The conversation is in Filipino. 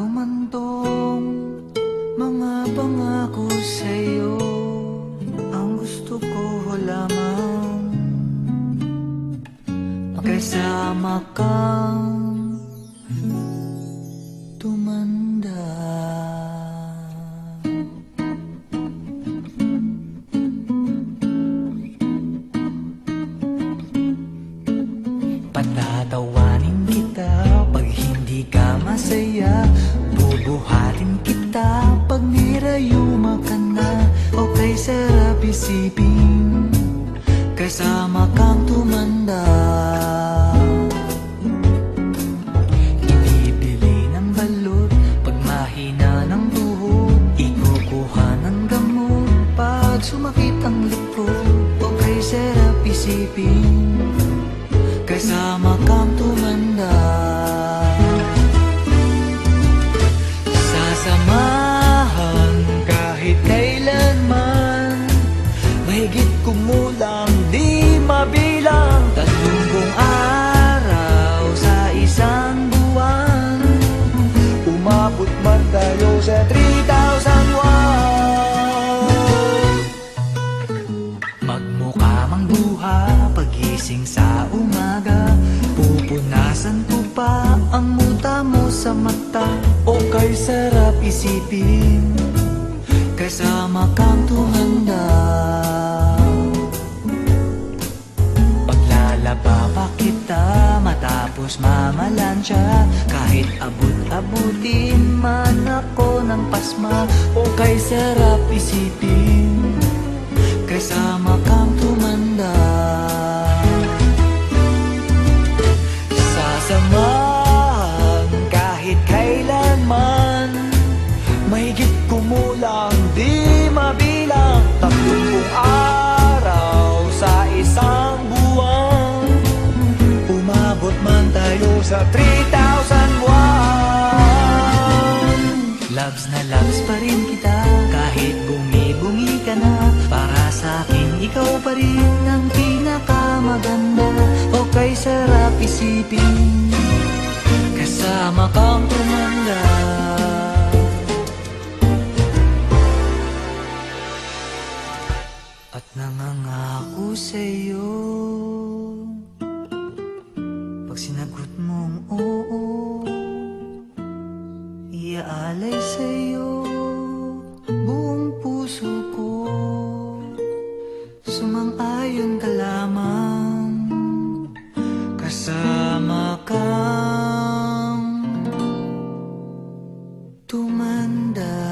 man tong mga pangako sa'yo. Ang gusto ko lamang kasama kang tumanda. Patatawanin kita pag hindi ka masaya, bubuhatin kita pag nirayuma ka na. Okay, sarap isipin kasama kang tumanda. Ibibili ng balot pag mahina ng tuhod, ikukuha ng gamot pag sumakit ang likod. Okay, sarap isipin kasama kang tumanda. Sasamahan kahit kailanman, mahigit kumulang di mabilang. 30 araw sa isang buwan, umabot man tayo sa 3,000 magmukha mang buha pagising sa umaga, pupunasan ko pa ang muta mo sa mata. O kay sarap isipin kasama kang tumanda. Paglalaba pa kita matapos mamalansya, kahit abut-abutin man ako ng pasma. O kay sarap isipin kasama kang tumanda. Sasamahan kahit kailanman, mahigit kumulang di mabilang. 30 araw sa isang buwan, umabot man tayo sa 3,000 buwan. Loves na loves pa rin kita kahit bumi-bumi ka na. Para sa'kin ikaw pa rin ang pinakamaganda. O kay sarap isipin kasama kang tumanda. At nangangako sa'yo, pag sinagot mong oo, iaalay sa'yo buong puso ko. Sumang-ayon ka lamang kasama kang tumanda.